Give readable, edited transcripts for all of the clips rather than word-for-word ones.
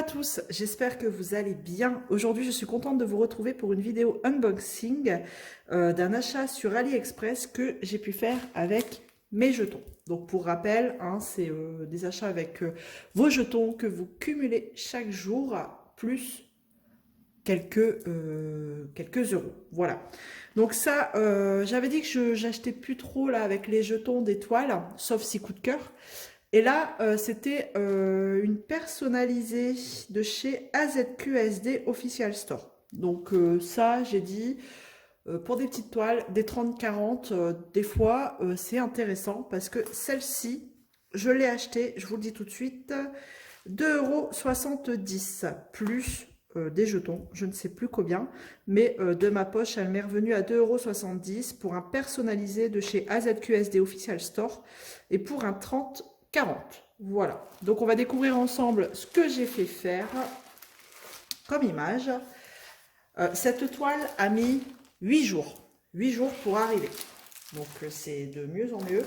à tous, j'espère que vous allez bien. Aujourd'hui, je suis contente de vous retrouver pour une vidéo unboxing d'un achat sur AliExpress que j'ai pu faire avec mes jetons. Donc pour rappel, hein, c'est des achats avec vos jetons que vous cumulez chaque jour, plus quelques euros. Voilà. Donc ça, j'avais dit que j'achetais plus trop là avec les jetons d'étoiles, sauf si coup de cœur. Et là, c'était une personnalisée de chez AZQSD Official Store. Donc ça, j'ai dit, pour des petites toiles, des 30-40, des fois, c'est intéressant parce que celle-ci, je l'ai achetée, je vous le dis tout de suite, 2,70 € plus des jetons, je ne sais plus combien, mais de ma poche, elle m'est revenue à 2,70 € pour un personnalisé de chez AZQSD Official Store et pour un 30-40. Voilà, donc on va découvrir ensemble ce que j'ai fait faire comme image. Cette toile a mis 8 jours. 8 jours pour arriver. Donc c'est de mieux en mieux.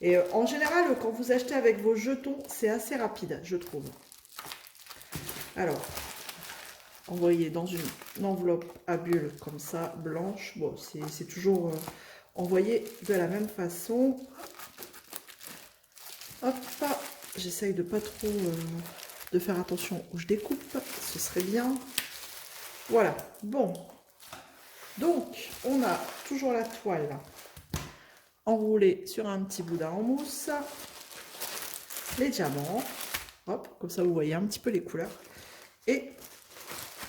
Et en général, quand vous achetez avec vos jetons, c'est assez rapide, je trouve. Alors, envoyé dans une enveloppe à bulles comme ça, blanche. Bon, c'est toujours envoyé de la même façon. Hop, j'essaye de pas trop de faire attention où je découpe, ce serait bien. Voilà, bon. Donc, on a toujours la toile enroulée sur un petit boudin en mousse. Les diamants, hop, comme ça vous voyez un petit peu les couleurs. Et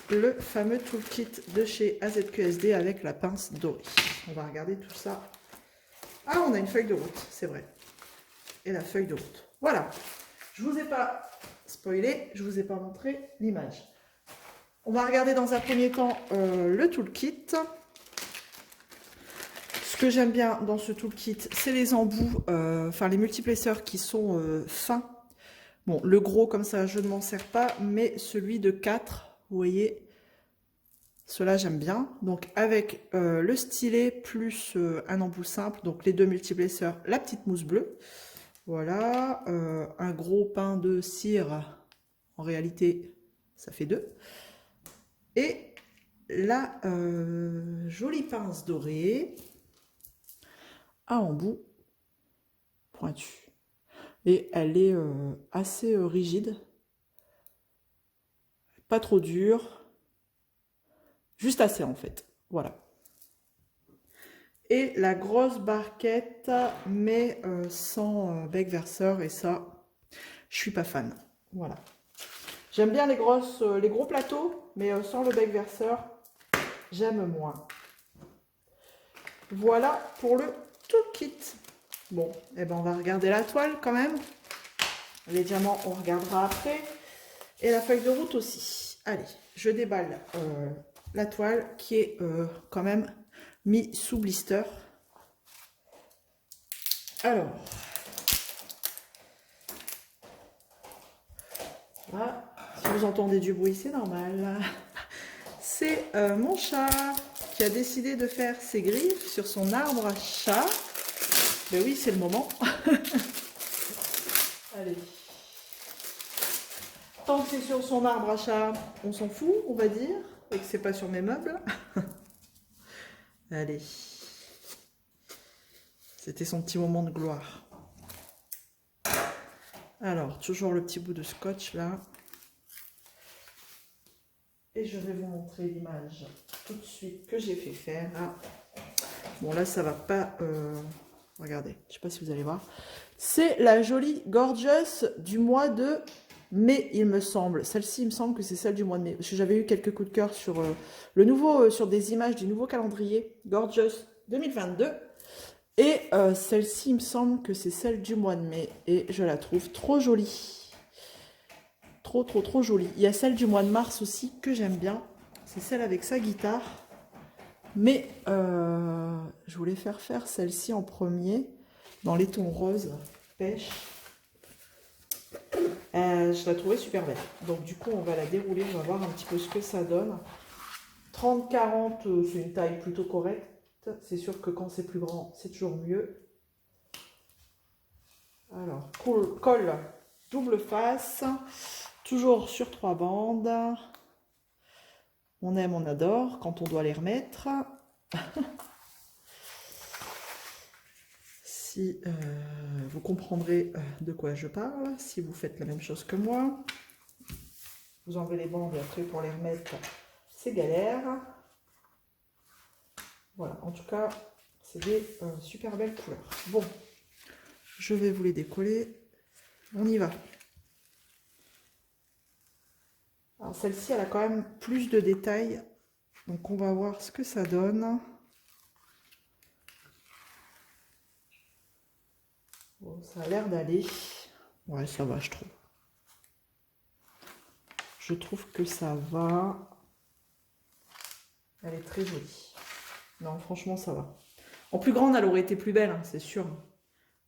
le fameux toolkit de chez AZQSD avec la pince dorée. On va regarder tout ça. Ah, on a une feuille de route, c'est vrai. Et la feuille de route. Voilà. Je ne vous ai pas spoilé, je ne vous ai pas montré l'image. On va regarder dans un premier temps le toolkit. Ce que j'aime bien dans ce toolkit, c'est les embouts, enfin les multiplaceurs qui sont fins. Bon, le gros comme ça, je ne m'en sers pas, mais celui de 4, vous voyez, cela j'aime bien. Donc avec le stylet plus un embout simple, donc les deux multiplaceurs, la petite mousse bleue. Voilà, un gros pain de cire, en réalité ça fait 2. Et la jolie pince dorée à embout pointu. Et elle est assez rigide, pas trop dure, juste assez en fait. Voilà. Et la grosse barquette, mais sans bec verseur, et ça, je suis pas fan. Voilà. J'aime bien les gros plateaux, mais sans le bec verseur, j'aime moins. Voilà pour le toolkit. Bon, et ben on va regarder la toile quand même. Les diamants, on regardera après. Et la feuille de route aussi. Allez, je déballe la toile qui est quand même mis sous blister. Alors, voilà. Si vous entendez du bruit, c'est normal. C'est mon chat qui a décidé de faire ses griffes sur son arbre à chat. Ben oui, c'est le moment. Allez. Tant que c'est sur son arbre à chat, on s'en fout, on va dire, et que c'est pas sur mes meubles. Allez. C'était son petit moment de gloire. Alors, toujours le petit bout de scotch là. Et je vais vous montrer l'image tout de suite que j'ai fait faire. Bon, là, ça va pas... Regardez, je sais pas si vous allez voir. C'est la jolie Gorgeous du mois de mai, il me semble. Celle-ci, il me semble que c'est celle du mois de mai. Parce que j'avais eu quelques coups de cœur sur le nouveau, sur des images du nouveau calendrier Gorgeous 2022. Et celle-ci, il me semble que c'est celle du mois de mai. Et je la trouve trop jolie. Trop jolie. Il y a celle du mois de mars aussi que j'aime bien. C'est celle avec sa guitare. Mais je voulais faire celle-ci en premier. Dans les tons roses, pêche. Je la trouvais super belle. Donc du coup, on va la dérouler. On va voir un petit peu ce que ça donne. 30-40, c'est une taille plutôt correcte. C'est sûr que quand c'est plus grand, c'est toujours mieux. Alors, colle double face. Toujours sur 3 bandes. On aime, on adore quand on doit les remettre. Si vous comprendrez de quoi je parle, si vous faites la même chose que moi. Vous enlevez les bandes et après pour les remettre, c'est galère. Voilà, en tout cas, c'est des super belles couleurs. Bon, je vais vous les décoller. On y va. Alors celle-ci, elle a quand même plus de détails. Donc on va voir ce que ça donne. Bon, ça a l'air d'aller. Ouais, ça va, je trouve. Je trouve que ça va. Elle est très jolie. Non, franchement, ça va. En plus grande, elle aurait été plus belle, hein, c'est sûr.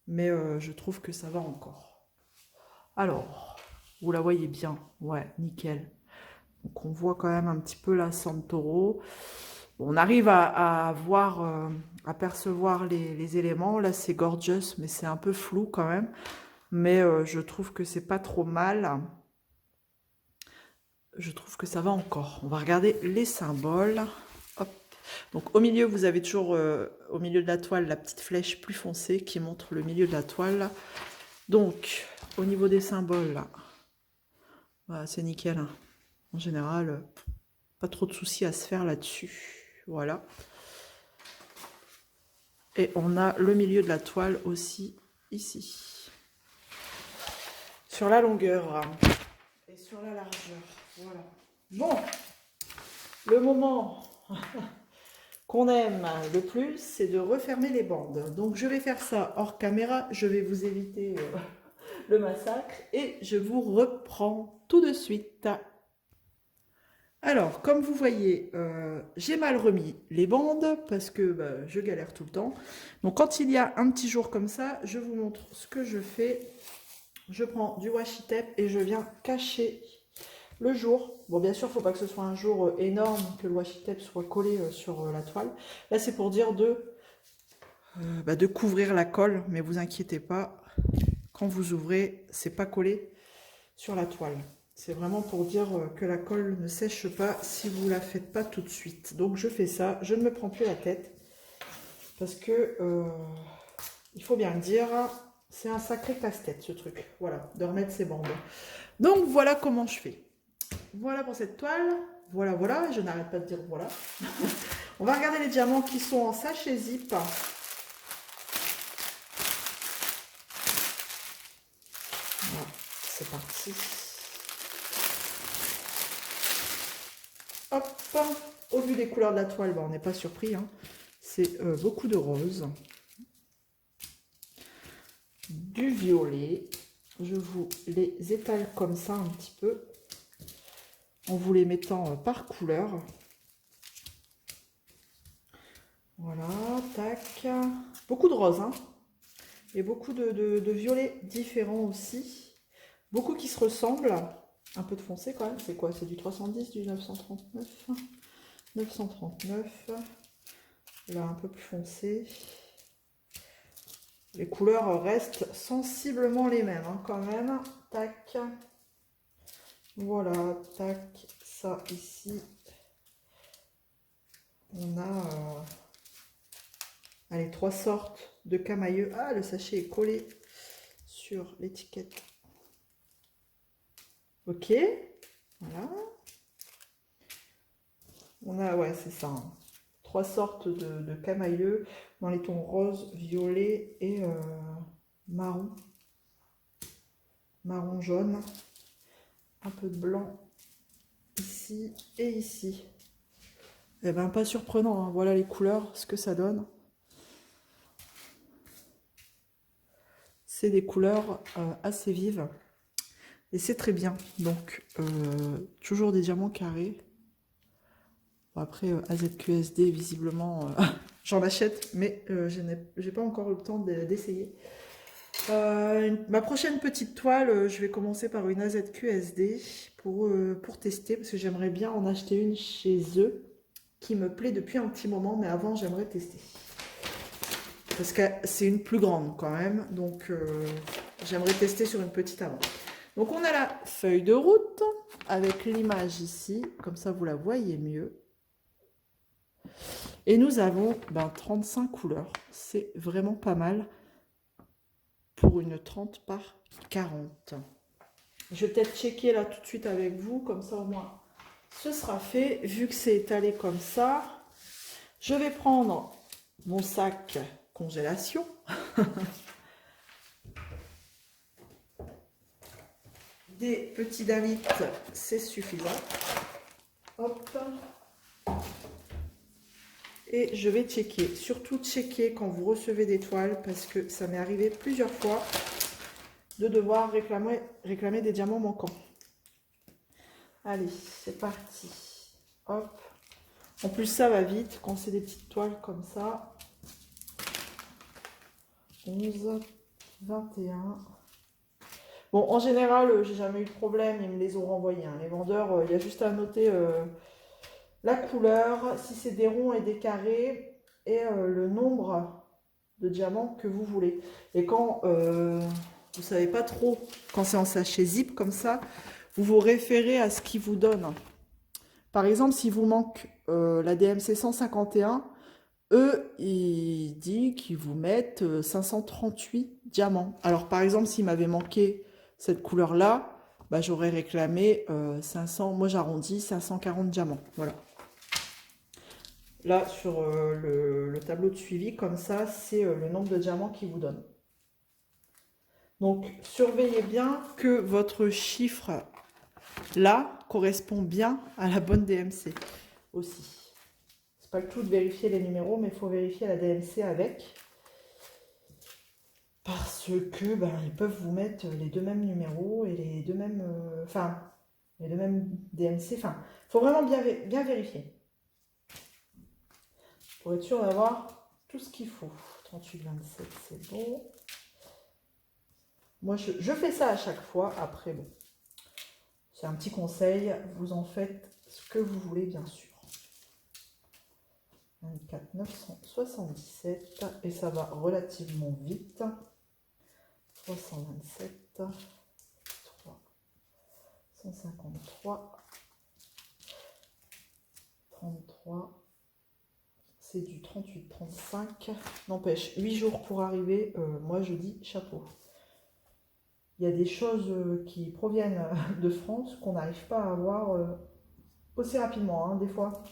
Mais je trouve que ça va encore. Alors, vous la voyez bien. Ouais, nickel. Donc on voit quand même un petit peu la Santoro. On arrive à voir, à percevoir les éléments. Là, c'est gorgeous, mais c'est un peu flou quand même. Mais je trouve que c'est pas trop mal. Je trouve que ça va encore. On va regarder les symboles. Hop. Donc au milieu, vous avez toujours, au milieu de la toile, la petite flèche plus foncée qui montre le milieu de la toile. Donc, au niveau des symboles, là, voilà, c'est nickel, hein. En général, pas trop de soucis à se faire là-dessus. Voilà. Et on a le milieu de la toile aussi, ici. Sur la longueur et sur la largeur. Voilà. Bon, le moment qu'on aime le plus, c'est de refermer les bandes. Donc, je vais faire ça hors caméra. Je vais vous éviter le massacre. Et je vous reprends tout de suite. Alors, comme vous voyez, j'ai mal remis les bandes parce que je galère tout le temps. Donc, quand il y a un petit jour comme ça, je vous montre ce que je fais. Je prends du washi tape et je viens cacher le jour. Bon, bien sûr, il ne faut pas que ce soit un jour énorme, que le washi tape soit collé sur la toile. Là, c'est pour dire de couvrir la colle, mais vous inquiétez pas, quand vous ouvrez, c'est pas collé sur la toile. C'est vraiment pour dire que la colle ne sèche pas si vous ne la faites pas tout de suite. Donc je fais ça, je ne me prends plus la tête. Parce que, il faut bien le dire, c'est un sacré casse-tête ce truc. Voilà, de remettre ses bandes. Donc voilà comment je fais. Voilà pour cette toile. Voilà, voilà, je n'arrête pas de dire voilà. On va regarder les diamants qui sont en sachet zip. Voilà, c'est parti. Hop, au vu des couleurs de la toile, on n'est pas surpris, hein. C'est beaucoup de rose, du violet. Je vous les étale comme ça un petit peu, en vous les mettant par couleur. Voilà, tac. Beaucoup de rose, hein. Et beaucoup de violets différents aussi. Beaucoup qui se ressemblent. Un peu de foncé quand même. C'est quoi? C'est du 310, du 939. 939. Là, un peu plus foncé. Les couleurs restent sensiblement les mêmes, hein, quand même. Tac. Voilà, tac. Ça, ici. On a... allez, 3 sortes de camailleux. Ah, le sachet est collé sur l'étiquette. Ok. Voilà. On a, ouais, c'est ça, hein. 3 sortes de camailleux dans les tons rose, violet et marron. Marron jaune. Un peu de blanc ici et ici. Eh ben, pas surprenant, hein. Voilà les couleurs, ce que ça donne. C'est des couleurs assez vives. Et c'est très bien. Donc, toujours des diamants carrés. Bon, après, AZQSD, visiblement, j'en achète, mais j'ai pas encore eu le temps d'essayer. Ma prochaine petite toile, je vais commencer par une AZQSD pour tester, parce que j'aimerais bien en acheter une chez eux, qui me plaît depuis un petit moment, mais avant, j'aimerais tester. Parce que c'est une plus grande quand même, donc j'aimerais tester sur une petite avant. Donc on a la feuille de route avec l'image ici, comme ça vous la voyez mieux. Et nous avons 35 couleurs, c'est vraiment pas mal pour une 30 par 40. Je vais peut-être checker là tout de suite avec vous, comme ça au moins ce sera fait. Vu que c'est étalé comme ça, je vais prendre mon sac congélation. Des petits damites, c'est suffisant. Hop. Et je vais checker. Surtout checker quand vous recevez des toiles, parce que ça m'est arrivé plusieurs fois de devoir réclamer des diamants manquants. Allez, c'est parti. Hop. En plus, ça va vite quand c'est des petites toiles comme ça. 11, 21. Bon, en général, j'ai jamais eu de problème, ils me les ont renvoyés. Hein. Les vendeurs, il y a juste à noter la couleur, si c'est des ronds et des carrés, et le nombre de diamants que vous voulez. Et quand vous savez pas trop, quand c'est en sachet zip comme ça, vous vous référez à ce qu'ils vous donnent. Par exemple, s'il vous manque la DMC 151, eux, ils disent qu'ils vous mettent 538 diamants. Alors, par exemple, s'il m'avait manqué cette couleur-là, j'aurais réclamé 500, moi j'arrondis, 540 diamants. Voilà. Là, sur le tableau de suivi, comme ça, c'est le nombre de diamants qu'ils vous donnent. Donc, surveillez bien que votre chiffre, là, correspond bien à la bonne DMC aussi. C'est pas le tout de vérifier les numéros, mais il faut vérifier la DMC avec. Parce que ils peuvent vous mettre les deux mêmes numéros et les deux mêmes, les deux mêmes DMC. Enfin, il faut vraiment bien vérifier. Pour être sûr d'avoir tout ce qu'il faut. 38, 27, c'est bon. Moi, je fais ça à chaque fois. Après, bon, c'est un petit conseil. Vous en faites ce que vous voulez, bien sûr. 24 977 et ça va relativement vite. 327 3 153 33 c'est du 38 35 n'empêche 8 jours pour arriver. Moi je dis chapeau. Il y a des choses qui proviennent de France qu'on n'arrive pas à avoir aussi rapidement, hein, des fois.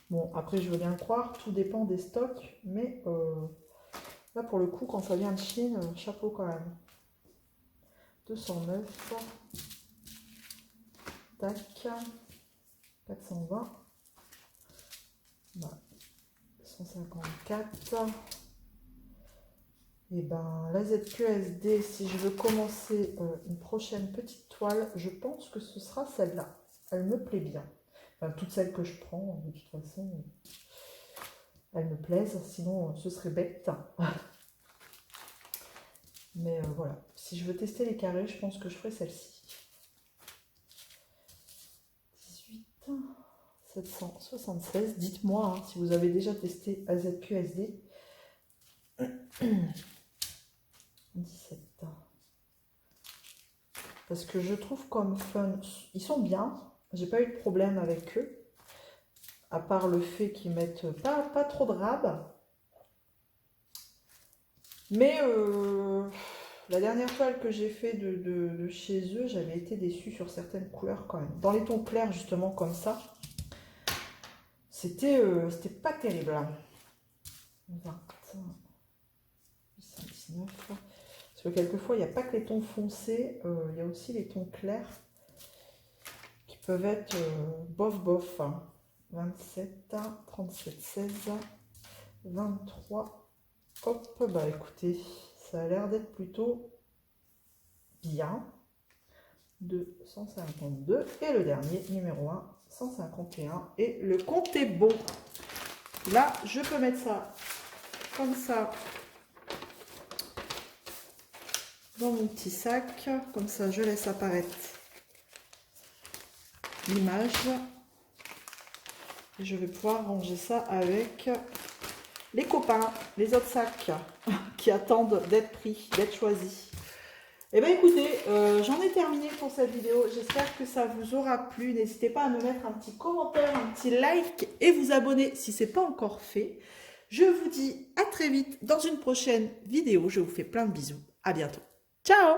Bon, après, je veux bien le croire, tout dépend des stocks, mais là, pour le coup, quand ça vient de Chine, chapeau quand même. 209, tac, 420, 154, et la ZQSD, si je veux commencer une prochaine petite toile, je pense que ce sera celle-là. Elle me plaît bien. Enfin, toutes celles que je prends, de toute façon, elles me plaisent, sinon ce serait bête. Mais voilà, si je veux tester les carrés, je pense que je ferai celle-ci. 18, 776, dites-moi hein, si vous avez déjà testé AZQSD. 17. Parce que je trouve comme fun, ils sont bien. J'ai pas eu de problème avec eux, à part le fait qu'ils mettent pas trop de rab. Mais la dernière toile que j'ai fait de chez eux, j'avais été déçue sur certaines couleurs quand même. Dans les tons clairs, justement, comme ça, c'était pas terrible. 20, 819. Parce que quelquefois, il n'y a pas que les tons foncés, il y a aussi les tons clairs. Peuvent être bof. 27, 37, 16, 23. Hop, écoutez, ça a l'air d'être plutôt bien. 252. Et le dernier, numéro 1, 151. Et le compte est bon. Là, je peux mettre ça comme ça dans mon petit sac. Comme ça, je laisse apparaître l'image. Et je vais pouvoir ranger ça avec les copains, les autres sacs qui attendent d'être pris, d'être choisis. Eh bien écoutez, j'en ai terminé pour cette vidéo. J'espère que ça vous aura plu. N'hésitez pas à me mettre un petit commentaire, un petit like et vous abonner si ce n'est pas encore fait. Je vous dis à très vite dans une prochaine vidéo. Je vous fais plein de bisous. À bientôt. Ciao!